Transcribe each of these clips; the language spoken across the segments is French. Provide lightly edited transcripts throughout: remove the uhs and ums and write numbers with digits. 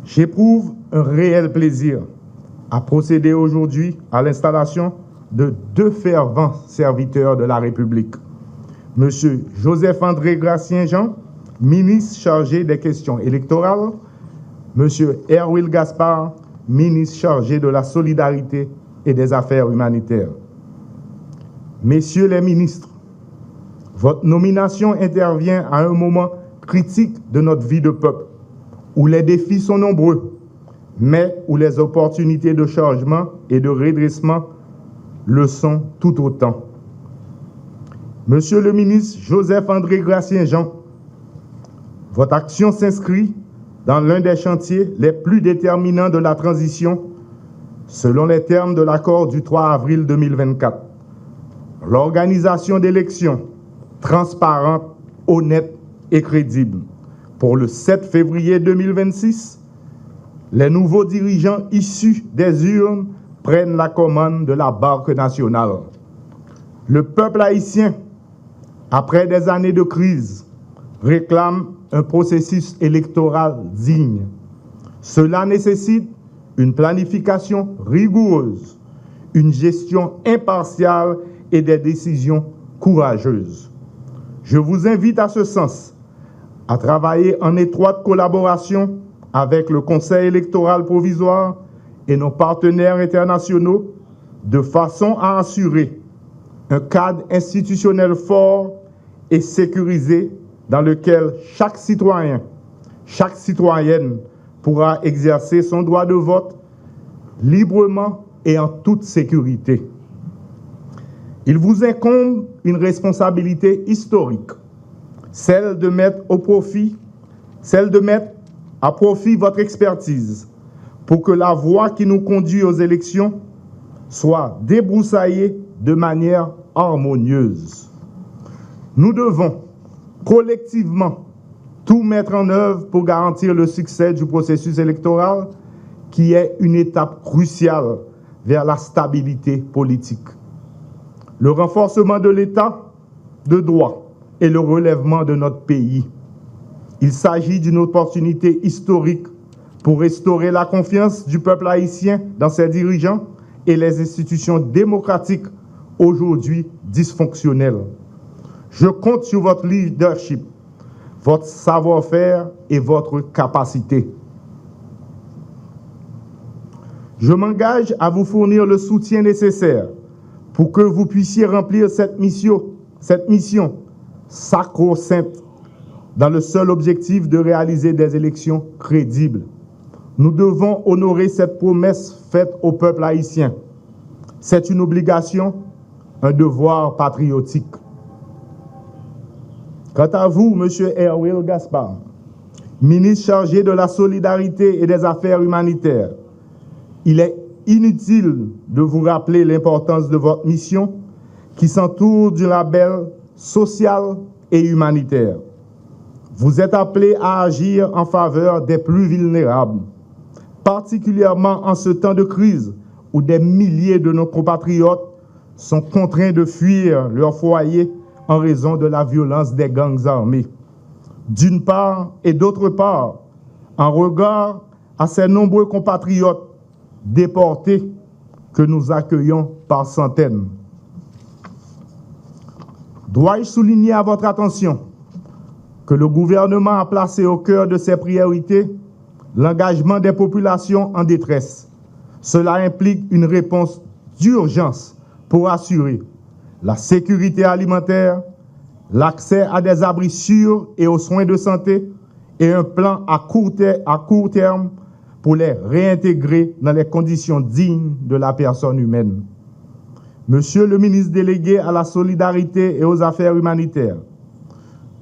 J'éprouve un réel plaisir à procéder aujourd'hui à l'installation de deux fervents serviteurs de la République. M. Joseph-André Gratien-Jean, ministre chargé des questions électorales, M. Erwil Gaspard, ministre chargé de la solidarité et des affaires humanitaires. Messieurs les ministres, votre nomination intervient à un moment critique de notre vie de peuple, où les défis sont nombreux, mais où les opportunités de changement et de redressement le sont tout autant. Monsieur le ministre Joseph-André Gratien-Jean, votre action s'inscrit dans l'un des chantiers les plus déterminants de la transition, selon les termes de l'accord du 3 avril 2024. L'organisation d'élections transparentes, honnêtes et crédibles. Pour le 7 février 2026, les nouveaux dirigeants issus des urnes prennent la commande de la barque nationale. Le peuple haïtien, après des années de crise, réclame un processus électoral digne. Cela nécessite une planification rigoureuse, une gestion impartiale et des décisions courageuses. Je vous invite à ce sens à travailler en étroite collaboration avec le Conseil électoral provisoire et nos partenaires internationaux de façon à assurer un cadre institutionnel fort et sécurisé dans lequel chaque citoyen, chaque citoyenne pourra exercer son droit de vote librement et en toute sécurité. Il vous incombe une responsabilité historique, celle de mettre à profit votre expertise pour que la voie qui nous conduit aux élections soit débroussaillée de manière harmonieuse. Nous devons collectivement tout mettre en œuvre pour garantir le succès du processus électoral qui est une étape cruciale vers la stabilité politique. Le renforcement de l'État de droit et le relèvement de notre pays. Il s'agit d'une opportunité historique pour restaurer la confiance du peuple haïtien dans ses dirigeants et les institutions démocratiques aujourd'hui dysfonctionnelles. Je compte sur votre leadership, votre savoir-faire et votre capacité. Je m'engage à vous fournir le soutien nécessaire pour que vous puissiez remplir cette mission sacro-sainte dans le seul objectif de réaliser des élections crédibles. Nous devons honorer cette promesse faite au peuple haïtien. C'est une obligation, un devoir patriotique. Quant à vous, M. Erwil Gaspard, ministre chargé de la solidarité et des affaires humanitaires, il est inutile de vous rappeler l'importance de votre mission qui s'entoure du label social et humanitaire. Vous êtes appelé à agir en faveur des plus vulnérables, particulièrement en ce temps de crise où des milliers de nos compatriotes sont contraints de fuir leur foyer en raison de la violence des gangs armés. D'une part et d'autre part, en regard à ces nombreux compatriotes déportés que nous accueillons par centaines. Dois-je souligner à votre attention que le gouvernement a placé au cœur de ses priorités l'engagement des populations en détresse. Cela implique une réponse d'urgence pour assurer la sécurité alimentaire, l'accès à des abris sûrs et aux soins de santé et un plan à court terme pour les réintégrer dans les conditions dignes de la personne humaine. Monsieur le ministre délégué à la solidarité et aux affaires humanitaires,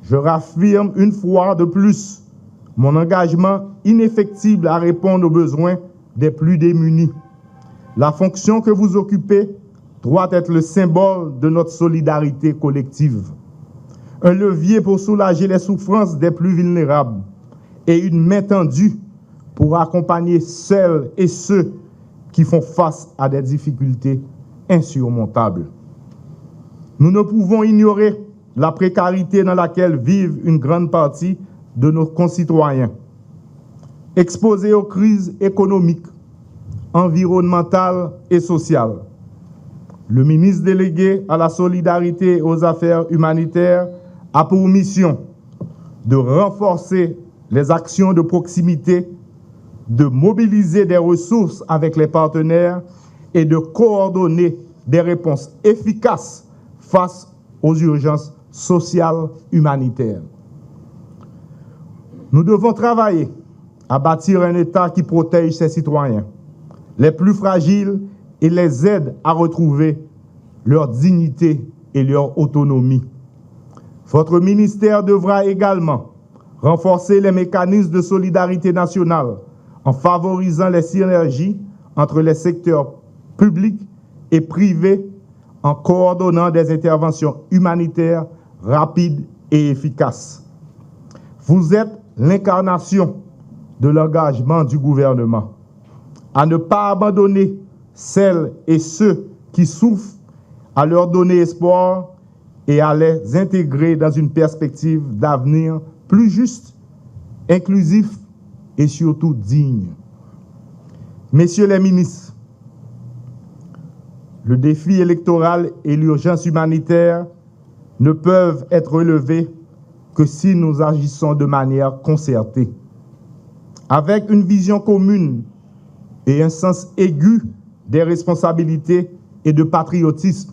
je raffirme une fois de plus mon engagement ineffectible à répondre aux besoins des plus démunis. La fonction que vous occupez doit être le symbole de notre solidarité collective, un levier pour soulager les souffrances des plus vulnérables et une main tendue pour accompagner celles et ceux qui font face à des difficultés insurmontables. Nous ne pouvons ignorer la précarité dans laquelle vivent une grande partie de nos concitoyens. exposés aux crises économiques, environnementales et sociales. Le ministre délégué à la solidarité et aux affaires humanitaires a pour mission de renforcer les actions de proximité, de mobiliser des ressources avec les partenaires et de coordonner des réponses efficaces face aux urgences sociales humanitaires. Nous devons travailler à bâtir un État qui protège ses citoyens, les plus fragiles, et les aide à retrouver leur dignité et leur autonomie. Votre ministère devra également renforcer les mécanismes de solidarité nationale en favorisant les synergies entre les secteurs publics et privés, en coordonnant des interventions humanitaires rapides et efficaces. Vous êtes l'incarnation de l'engagement du gouvernement à ne pas abandonner celles et ceux qui souffrent, à leur donner espoir et à les intégrer dans une perspective d'avenir plus juste, inclusif et surtout digne. Messieurs les ministres, le défi électoral et l'urgence humanitaire ne peuvent être relevés que si nous agissons de manière concertée, avec une vision commune et un sens aigu des responsabilités et de patriotisme,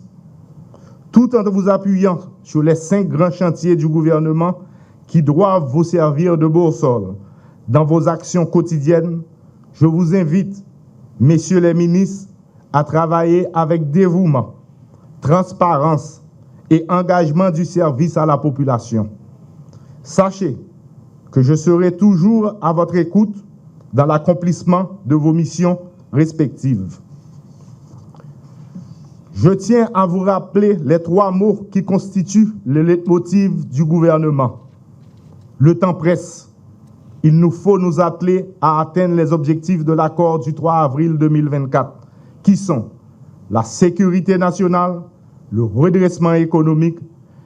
tout en vous appuyant sur les 5 grands chantiers du gouvernement qui doivent vous servir de boussole dans vos actions quotidiennes. Je vous invite, messieurs les ministres, à travailler avec dévouement, transparence et engagement du service à la population. Sachez que je serai toujours à votre écoute dans l'accomplissement de vos missions respectives. Je tiens à vous rappeler les 3 mots qui constituent le leitmotiv du gouvernement. Le temps presse. Il nous faut nous atteler à atteindre les objectifs de l'accord du 3 avril 2024, qui sont la sécurité nationale, le redressement économique,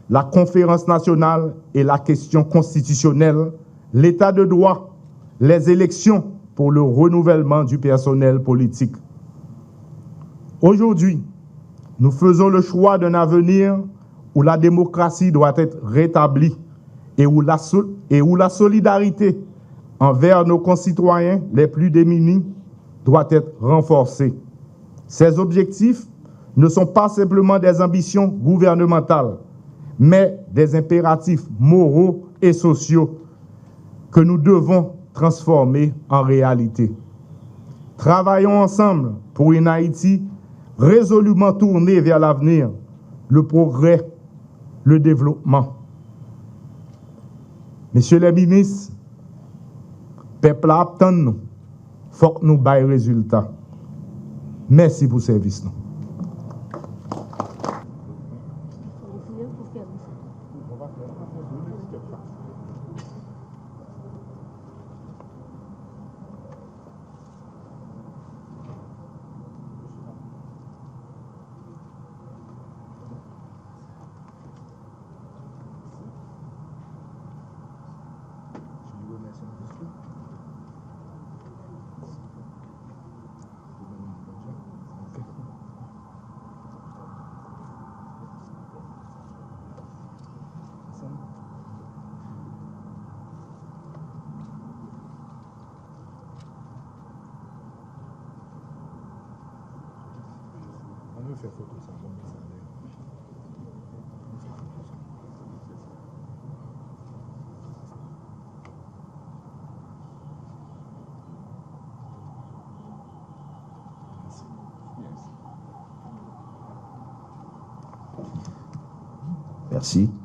la conférence nationale et la question constitutionnelle, l'état de droit, les élections pour le renouvellement du personnel politique. Aujourd'hui, nous faisons le choix d'un avenir où la démocratie doit être rétablie et où la solidarité envers nos concitoyens les plus démunis doit être renforcée. Ces objectifs ne sont pas simplement des ambitions gouvernementales, mais des impératifs moraux et sociaux que nous devons transformer en réalité. Travaillons ensemble pour une Haïti résolument tournée vers l'avenir, le progrès, le développement. Messieurs les ministres, peuple attend nous, faut que nous baillons résultat. Merci pour le service. Merci.